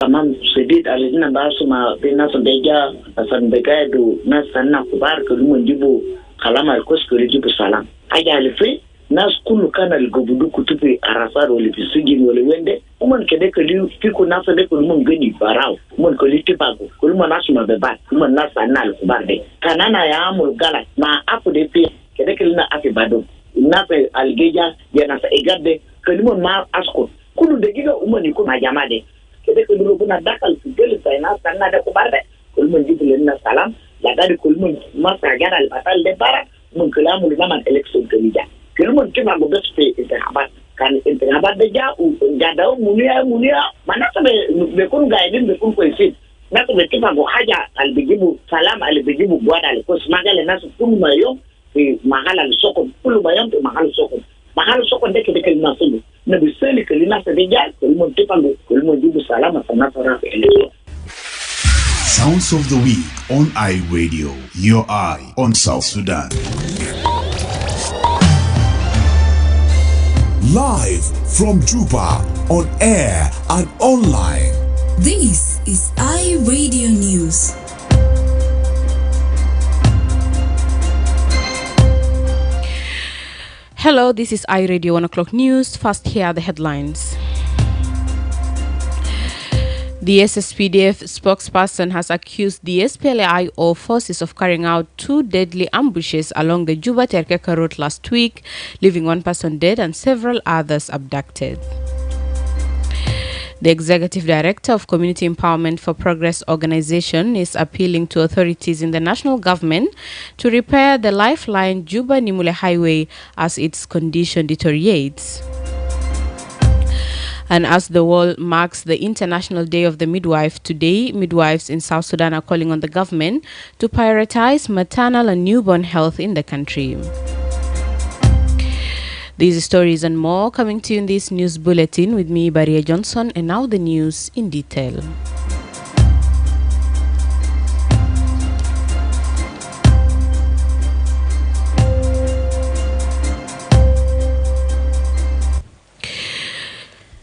tamam sedit alina basuma bina sobeja asan begadu na sanna kubar kulmun jibu kalama koskuri jibu salam aja alfi nas kullu kana algobudu kutubi arasar wala bisigin wala wende umman kede kali fiko nasa de kulmun gani barau umman kali tipago kulmun nasuma beba umman nasa na alkubar de kanana ya amul gala ma apu de fi kede kali na afi bado nasa algeja ya nasa egarde kulmun ma asko kullu de giga umman ko ma jamade kede kali rubuna dakal fidel sayna sanna de kubar de kulmun jibu na salam la gadi kulmun masa gara al batal de bara mun kalamu zaman election kamija kilmun kima go bespe intahabat kan intahabat da ja'u jadaw munia mana be kun gaidin be kun koisit na to be kima go haja al bijibu salam al bijibu gwada al kos magale nasu kun mayo fi mahala al sokon kullu mayo fi mahala sokon de kede kelma sulu na bi seli kelina sa de ja kilmun tipango kilmun jibu salama sana fara fi election. Sounds of the Week on iRadio, your eye on South Sudan. Live from Juba, on air and online. This is iRadio News. Hello, this is iRadio 1 o'clock news. First, here are the headlines. The SSPDF spokesperson has accused the SPLA-IO forces of carrying out 2 deadly ambushes along the Juba-Terkeka road last week, leaving 1 person dead and several others abducted. The Executive Director of Community Empowerment for Progress organization is appealing to authorities in the national government to repair the lifeline Juba-Nimule Highway as its condition deteriorates. And as the world marks the International Day of the Midwife today, midwives in South Sudan are calling on the government to prioritize maternal and newborn health in the country. These stories and more coming to you in this news bulletin with me, Baria Johnson, and now the news in detail.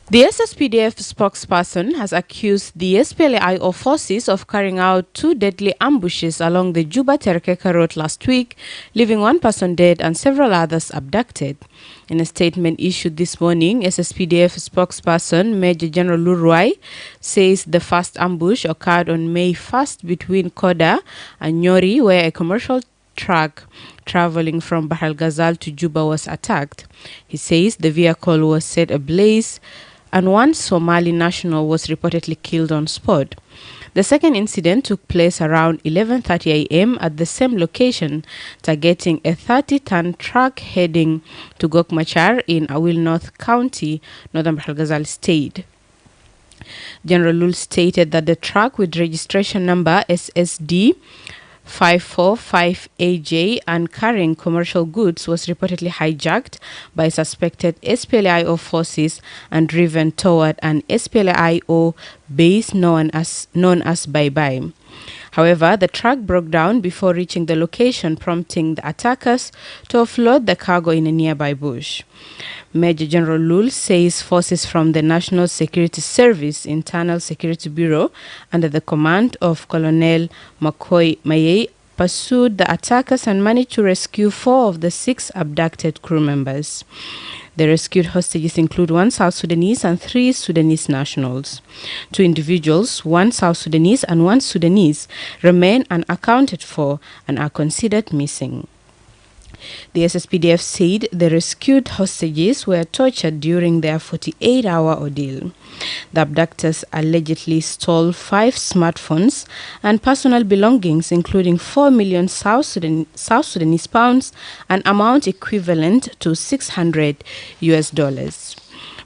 The SSPDF spokesperson has accused the SPLA-IO forces of carrying out 2 deadly ambushes along the Juba-Terkeka road last week, leaving 1 person dead and several others abducted. In a statement issued this morning, SSPDF spokesperson Major General Luruai says the first ambush occurred on May 1st between Koda and Nyori, where a commercial truck traveling from Bahar Ghazal to Juba was attacked. He says the vehicle was set ablaze and 1 Somali national was reportedly killed on spot. The second incident took place around 11:30 a.m. at the same location, targeting a 30-ton truck heading to Gokmachar in Awil North County, Northern Bahar Ghazal State. General Lul stated that the truck with registration number SSD 545AJ and carrying commercial goods was reportedly hijacked by suspected SPLA-IO forces and driven toward an SPLA-IO base known as Bye Bye. However, the truck broke down before reaching the location, prompting the attackers to offload the cargo in a nearby bush. Major General Lul says forces from the National Security Service Internal Security Bureau under the command of Colonel McCoy Maye pursued the attackers and managed to rescue 4 of the 6 abducted crew members. The rescued hostages include 1 South Sudanese and 3 Sudanese nationals. 2 individuals, 1 South Sudanese and 1 Sudanese, remain unaccounted for and are considered missing. The SSPDF said the rescued hostages were tortured during their 48-hour ordeal. The abductors allegedly stole 5 smartphones and personal belongings, including 4 million South Sudanese pounds, an amount equivalent to $600.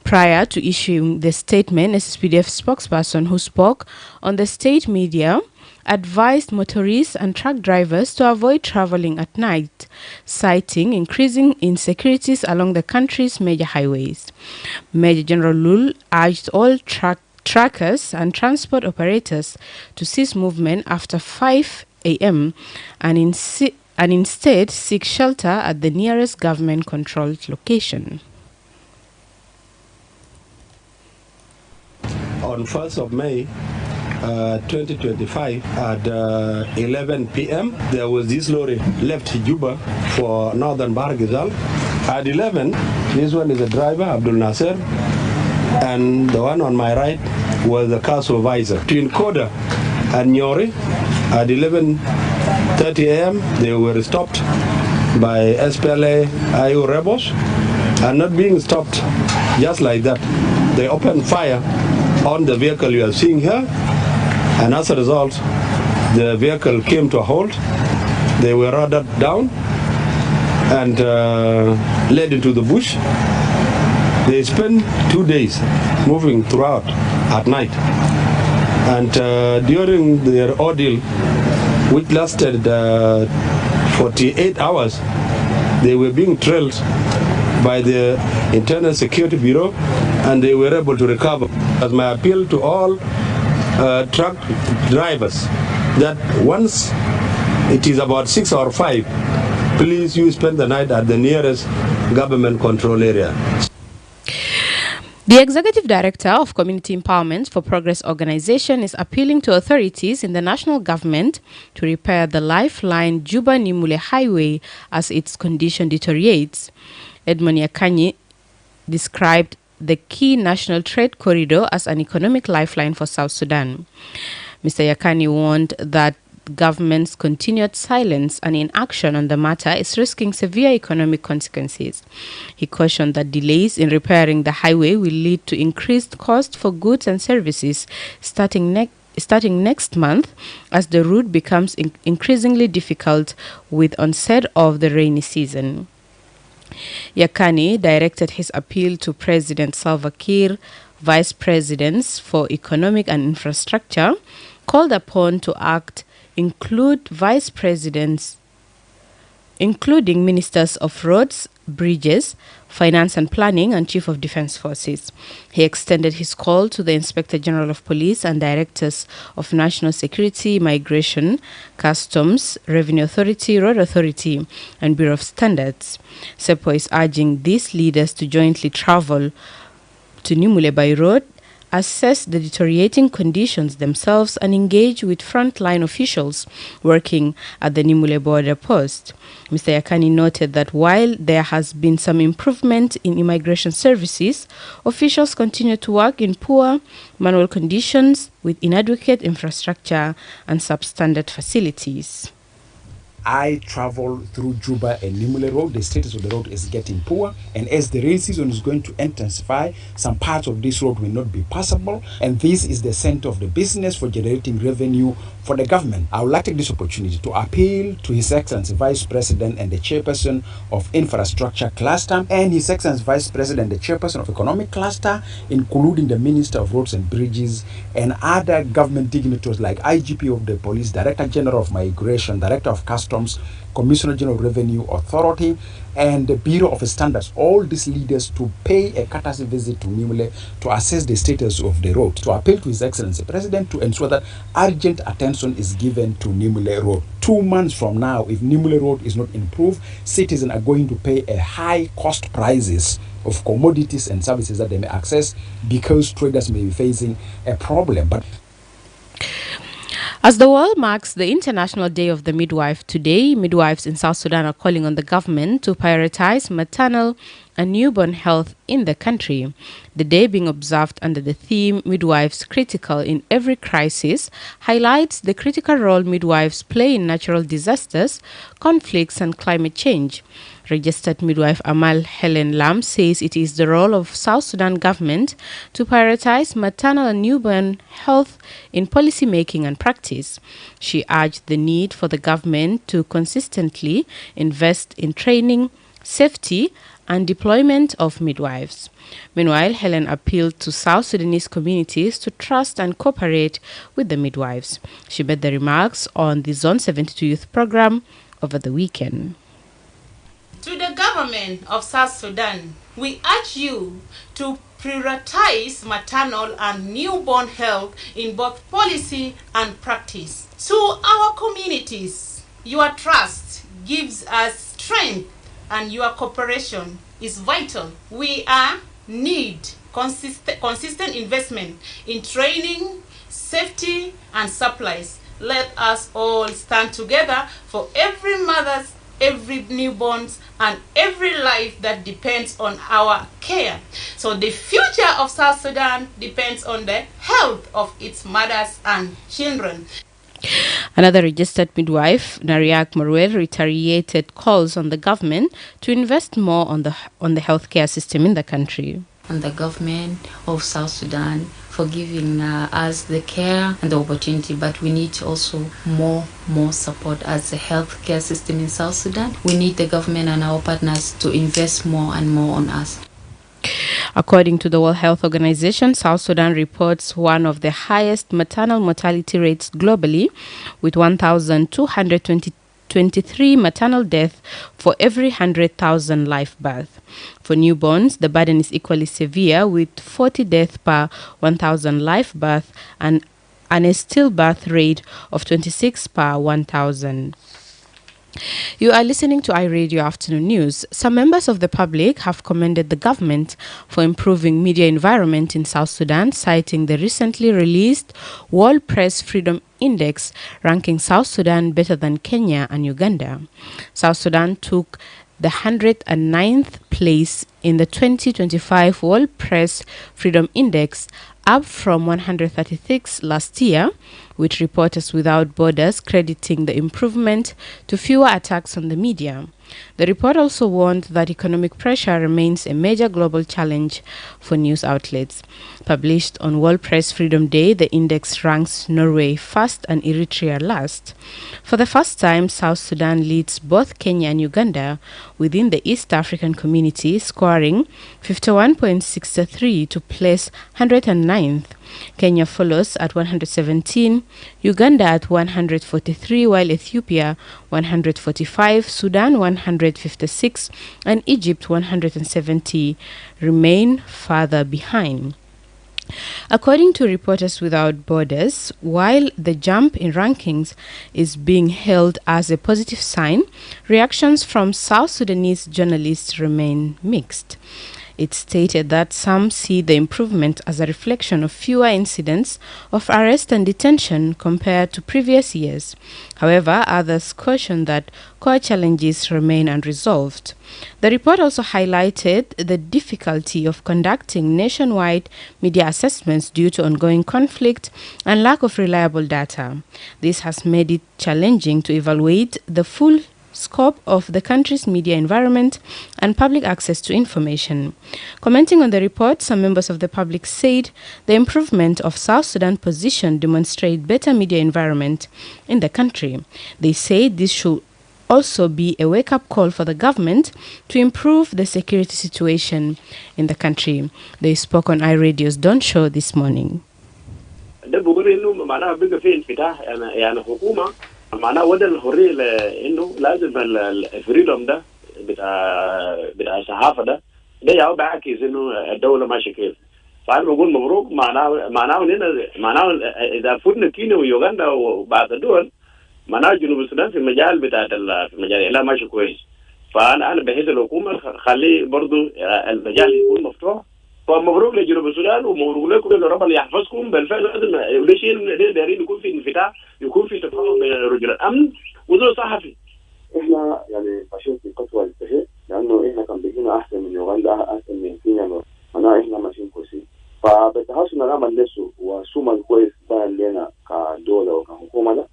Prior to issuing the statement, SSPDF spokesperson who spoke on the state media advised motorists and truck drivers to avoid traveling at night, citing increasing insecurities along the country's major highways. Major General Lul urged all truckers and transport operators to cease movement after 5 a.m. and instead seek shelter at the nearest government-controlled location. on 1st of May 2025 at 11 p.m. there was this lorry left Juba for northern Bargizal. At 11, this one is the driver, Abdul Nasser, and the one on my right was the car supervisor. Between Koda and Nyori at 11:30 a.m. they were stopped by SPLA IO rebels, and not being stopped just like that, they opened fire on the vehicle you are seeing here, and as a result the vehicle came to a halt. They were ordered down and led into the bush. They spent 2 days moving throughout at night, and during their ordeal, which lasted 48 hours, they were being trailed by the Internal Security Bureau, and they were able to recover. As my appeal to all truck drivers, that once it is about 6 or 5, please you spend the night at the nearest government control area. The Executive Director of Community Empowerment for Progress organization is appealing to authorities in the national government to repair the lifeline Juba-Nimule Highway as its condition deteriorates. Edmond Yakanyi described the key national trade corridor as an economic lifeline for South Sudan. Mr. Yakanyi warned that government's continued silence and inaction on the matter is risking severe economic consequences. He cautioned that delays in repairing the highway will lead to increased cost for goods and services starting next month as the route becomes increasingly difficult with onset of the rainy season. Yakani directed his appeal to President Salva Kiir, Vice Presidents for Economic and Infrastructure, called upon to act include vice presidents, including ministers of roads, bridges, finance and planning, and chief of defense forces. He extended his call to the Inspector General of Police and directors of National Security, Migration, Customs, Revenue Authority, Road Authority, and Bureau of Standards. SEPO is urging these leaders to jointly travel to Nimule by road, assess the deteriorating conditions themselves, and engage with frontline officials working at the Nimule border post. Mr. Yakani noted that while there has been some improvement in immigration services, officials continue to work in poor manual conditions with inadequate infrastructure and substandard facilities. I travel through Juba and Nimule Road. The status of the road is getting poor, and as the rain season is going to intensify, some parts of this road will not be passable, and this is the center of the business for generating revenue for the government. I would like to take this opportunity to appeal to His Excellency Vice President and the Chairperson of Infrastructure Cluster, and His Excellency Vice President and the Chairperson of Economic Cluster, including the Minister of Roads and Bridges and other government dignitaries like IGP of the Police, Director General of Migration, Director of Customs, Commissioner General of Revenue Authority, and the Bureau of Standards, all these leaders to pay a courtesy visit to Nimule to assess the status of the road, to appeal to His Excellency President to ensure that urgent attention is given to Nimule Road. 2 months from now, if Nimule Road is not improved, citizens are going to pay a high cost prices of commodities and services that they may access because traders may be facing a problem. But as the world marks the International Day of the Midwife today, midwives in South Sudan are calling on the government to prioritize maternal and newborn health in the country. The day, being observed under the theme Midwives Critical in Every Crisis, highlights the critical role midwives play in natural disasters, conflicts, and climate change. Registered midwife Amal Helen Lam says it is the role of South Sudan government to prioritize maternal and newborn health in policy making and practice. She urged the need for the government to consistently invest in training, safety, and deployment of midwives. Meanwhile, Helen appealed to South Sudanese communities to trust and cooperate with the midwives. She made the remarks on the Zone 72 Youth Program over the weekend. To the government of South Sudan, we urge you to prioritize maternal and newborn health in both policy and practice. To our communities, your trust gives us strength and your cooperation is vital. We are need consistent investment in training, safety, and supplies. Let us all stand together for every mother's, every newborns, and every life that depends on our care. So the future of South Sudan depends on the health of its mothers and children. Another registered midwife, Nariak Maruel, reiterated calls on the government to invest more on the healthcare system in the country. And the government of South Sudan for giving us the care and the opportunity, but we need also more support as a healthcare system in South Sudan. We need the government and our partners to invest more and more on us. According to the World Health Organization, South Sudan reports one of the highest maternal mortality rates globally, with 1,223 maternal deaths for every 100,000 live births. For newborns, the burden is equally severe, with 40 deaths per 1,000 live births and a stillbirth rate of 26 per 1,000. You are listening to iRadio Afternoon News. Some members of the public have commended the government for improving media environment in South Sudan, citing the recently released World Press Freedom Index, ranking South Sudan better than Kenya and Uganda. South Sudan took the 109th place in the 2025 World Press Freedom Index, up from 136 last year, with Reporters Without Borders crediting the improvement to fewer attacks on the media. The report also warned that economic pressure remains a major global challenge for news outlets. Published on World Press Freedom Day, the index ranks Norway first and Eritrea last. For the first time, South Sudan leads both Kenya and Uganda within the East African community, scoring 51.63 to place 109th. Kenya follows at 117, Uganda at 143, while Ethiopia 145, Sudan 156, and Egypt 170 remain further behind. According to Reporters Without Borders, while the jump in rankings is being hailed as a positive sign, reactions from South Sudanese journalists remain mixed. It stated that some see the improvement as a reflection of fewer incidents of arrest and detention compared to previous years. However, others caution that core challenges remain unresolved. The report also highlighted the difficulty of conducting nationwide media assessments due to ongoing conflict and lack of reliable data. This has made it challenging to evaluate the full scope of the country's media environment and public access to information. Commenting on the report, some members of the public said the improvement of South Sudan's position demonstrates better media environment in the country. They say this should also be a wake-up call for the government to improve the security situation in the country. They spoke on iRadio's Dawn Show this morning. معناه وده الحريه انه لازم الفريدوم ده بتاع الصحافه ده يا بعكس انه الدوله ماشيه كيف. فانا بقول مبروك. معناه هنا معناه اذا فوتنا كينيا ويوغندا وبعض الدول معناه جنوب السودان في المجال في مجال الاعلام ماشي كويس. فانا بحيث الحكومه خليه برضو المجال يكون مفتوح. فمبروك لجنوب السودان ومبروك لكم ان ربنا يحفظكم. بالفعل لازم ده شيء دايرين يكون في انفتاح، يكون في تفاهم بين رجل الامن وذو صحفي. احنا يعني ماشيين في خطوه للصحيح، لانه احنا كان بيجينا احسن من يوغندا، احسن من كينيا، معناها احنا ماشيين كويسين. فبالتحسن نعمل نفسه وسوما الكويس بان لنا كدوله وكحكومه ده.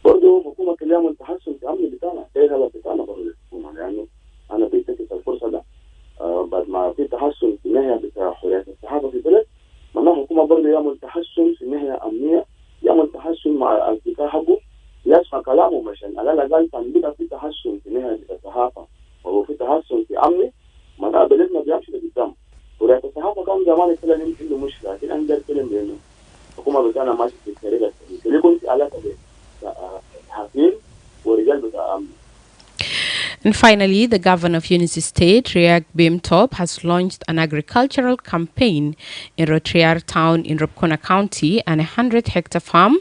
برضه حكومه كلها التحسن في الامن بتاعنا، ايه بتاعنا برضه الحكومه، لانه انا بيتكت الفرصه ده بعد ما في تحسن في الناحيه بتاع حريه الصحافه في البلد، معناها الحكومه برضه يعمل تحسن في الناحيه امنيه، يعمل تحسن مع الاتقاء حقه، يسمع كلامه عشان على الاقل كان بيبقى في تحسن في الناحيه بتاع الصحافه وهو في تحسن في امني، معناها بلدنا بيمشي لقدام. حريه الصحافه كان زمان يتكلم عنده مشكله، لكن انا بدي اتكلم بانه الحكومه بتاعنا ماشيه في الطريقه اللي كنت علاقه بحكيم ورجال بتاع امن. And finally, the governor of Unity State, Riek Bimtop, has launched an agricultural campaign in Rotriar town in Ropkona County and a 100-hectare farm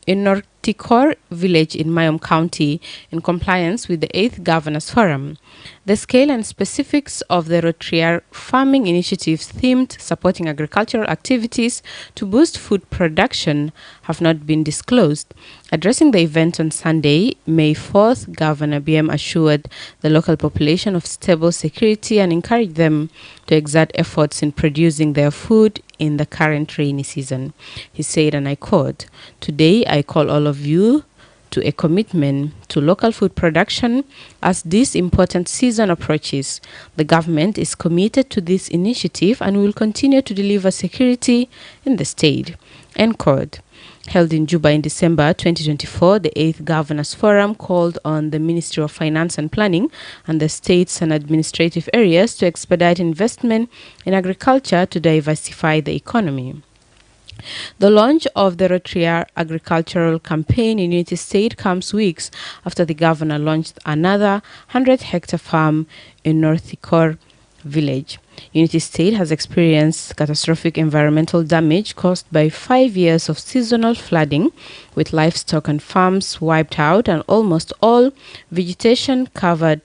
in Tikor village in Mayom County in compliance with the 8th Governors Forum. The scale and specifics of the Rotrier farming initiatives themed supporting agricultural activities to boost food production have not been disclosed. Addressing the event on Sunday, May 4th, Governor BM assured the local population of stable security and encouraged them to exert efforts in producing their food in the current rainy season. He said, and I quote, "Today I call all of you to a commitment to local food production as this important season approaches. The government is committed to this initiative and will continue to deliver security in the state." End quote. Held in Juba in December 2024, the 8th Governors Forum called on the Ministry of Finance and Planning and the states and administrative areas to expedite investment in agriculture to diversify the economy. The launch of the Rotrier agricultural campaign in Unity State comes weeks after the governor launched another 100-hectare farm in North Tikor village. Unity State has experienced catastrophic environmental damage caused by 5 years of seasonal flooding, with livestock and farms wiped out and almost all vegetation covered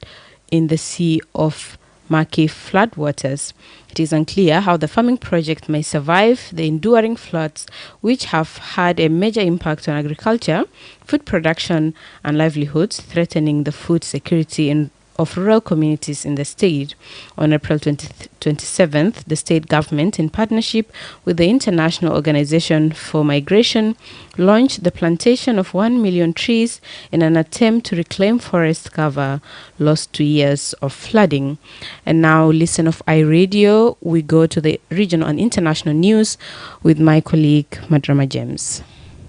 in the sea of murky floodwaters. It is unclear how the farming project may survive the enduring floods, which have had a major impact on agriculture, food production, and livelihoods, threatening the food security of rural communities in the state. On April 27th, the state government, in partnership with the International Organization for Migration, launched the plantation of 1 million trees in an attempt to reclaim forest cover lost to years of flooding. And now, listen of iRadio, we go to the regional and international news with my colleague Madrama James.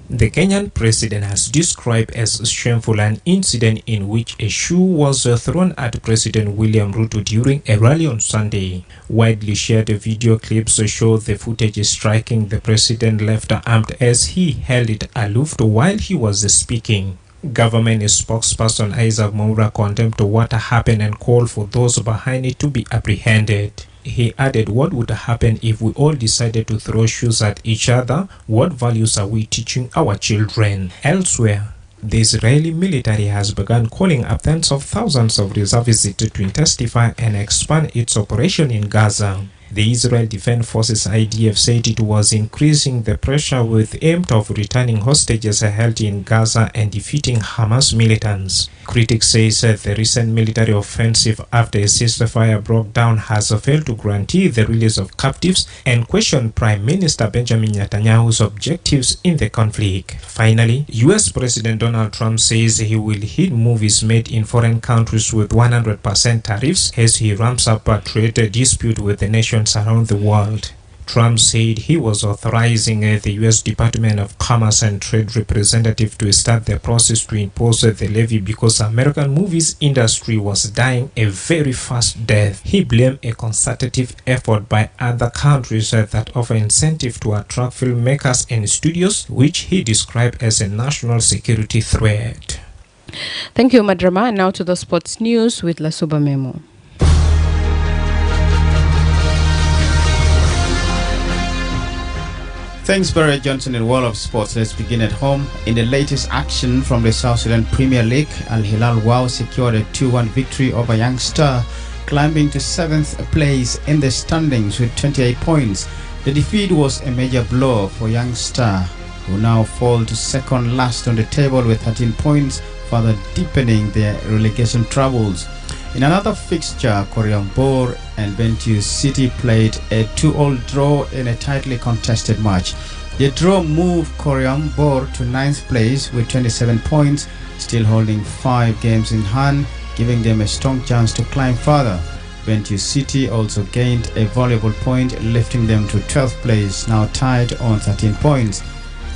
The Kenyan president has described as shameful an incident in which a shoe was thrown at President William Ruto during a rally on Sunday. Widely shared video clips show the footage striking the president left-armed as he held it aloof while he was speaking. Government spokesperson Isaac Mwaura condemned what happened and called for those behind it to be apprehended. He added, "What would happen if we all decided to throw shoes at each other? What values are we teaching our children?" Elsewhere, the Israeli military has begun calling up tens of thousands of reservists to intensify and expand its operation in Gaza. The Israel Defense Forces IDF said it was increasing the pressure with aim of returning hostages held in Gaza and defeating Hamas militants. Critics say the recent military offensive after a ceasefire broke down has failed to guarantee the release of captives and question Prime Minister Benjamin Netanyahu's objectives in the conflict. Finally, US President Donald Trump says he will hit movies made in foreign countries with 100% tariffs as he ramps up a trade dispute with the nations around the world. Trump said he was authorizing the U.S. Department of Commerce and Trade representative to start the process to impose the levy because American movies industry was dying a very fast death. He blamed a concerted effort by other countries that offer incentive to attract filmmakers and studios, which he described as a national security threat. Thank you, Madrama. And now to the sports news with Lasuba Memo. Thanks, Baria Johnson in World of Sports. Let's begin at home. In the latest action from the South Sudan Premier League, Al Hilal WOW secured a 2-1 victory over Young Star, climbing to 7th place in the standings with 28 points. The defeat was a major blow for Young Star, who now fall to second last on the table with 13 points, further deepening their relegation troubles. In another fixture, Koryambor and Bentiu City played a 2-2 draw in a tightly contested match. The draw moved Koryambor to 9th place with 27 points, still holding 5 games in hand, giving them a strong chance to climb further. Bentiu City also gained a valuable point, lifting them to 12th place, now tied on 13 points.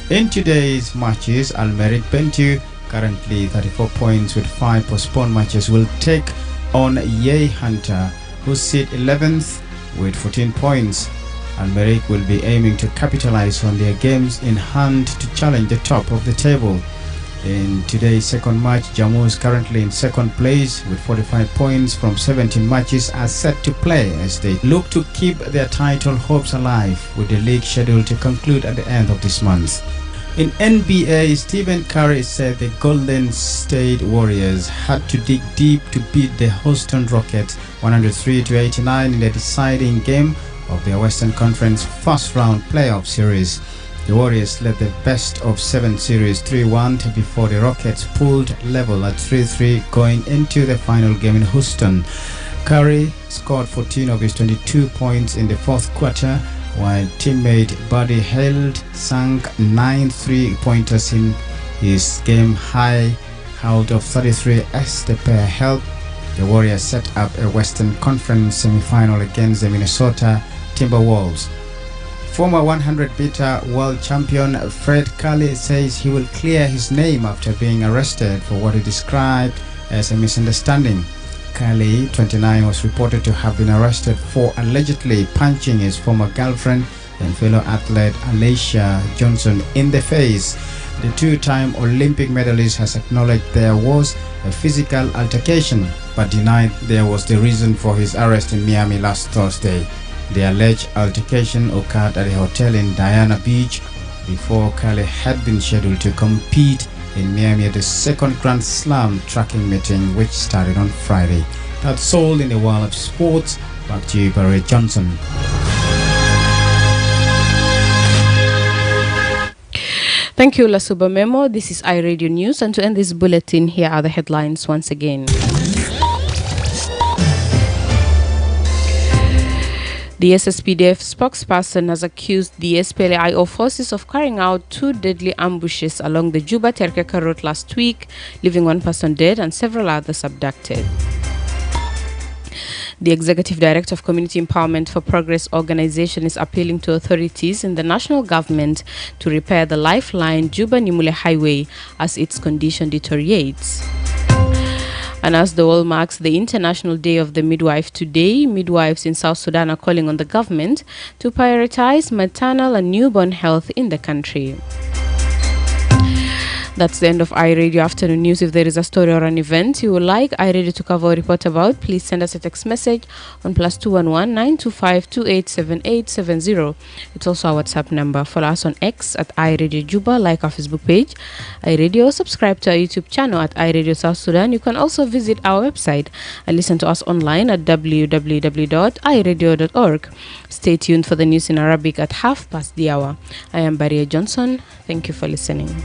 In today's matches, Almeric Bentiu, currently 34 points with 5 postponed matches, will take on Yei Hunter, who sit 11th with 14 points. Almeric will be aiming to capitalize on their games in hand to challenge the top of the table. In today's second match, Jammu is currently in second place with 45 points from 17 matches are set to play as they look to keep their title hopes alive, with the league scheduled to conclude at the end of this month. In NBA, Stephen Curry said the Golden State Warriors had to dig deep to beat the Houston Rockets 103-89 in the deciding game of their Western Conference first round playoff series. The Warriors led the best of 7 series 3-1 before the Rockets pulled level at 3-3 going into the final game in Houston. Curry scored 14 of his 22 points in the fourth quarter, while teammate Buddy Hield sank 9 3-pointers in his game-high count of 33 as the pair helped the Warriors set up a Western Conference semi-final against the Minnesota Timberwolves. Former 100-meter world champion Fred Curley says he will clear his name after being arrested for what he described as a misunderstanding. Curley, 29, was reported to have been arrested for allegedly punching his former girlfriend and fellow athlete Alicia Johnson in the face. The two-time Olympic medalist has acknowledged there was a physical altercation, but denied there was the reason for his arrest in Miami last Thursday. The alleged altercation occurred at a hotel in Diana Beach before Curley had been scheduled to compete in Miami at the second Grand Slam tracking meeting, which started on Friday. That's all in the world of sports. Back to you, Baria Johnson. Thank you, Lasuba Memo. This is iRadio News, and to end this bulletin, here are the headlines once again. The SSPDF spokesperson has accused the SPLAIO forces of carrying out 2 deadly ambushes along the Juba-Terkeka road last week, leaving 1 person dead and several others abducted. The Executive Director of Community Empowerment for Progress organization is appealing to authorities in the national government to repair the lifeline Juba-Nimule Highway as its condition deteriorates. And as the world marks the International Day of the Midwife today, midwives in South Sudan are calling on the government to prioritize maternal and newborn health in the country. That's the end of iRadio Afternoon News. If there is a story or an event you would like iRadio to cover or report about, please send us a text message on +211 925 287870. It's also our WhatsApp number. Follow us on X at iRadio Juba, like our Facebook page, iRadio. Subscribe to our YouTube channel at iRadio South Sudan. You can also visit our website and listen to us online at www.iradio.org. Stay tuned for the news in Arabic at 1:30. I am Baria Johnson. Thank you for listening.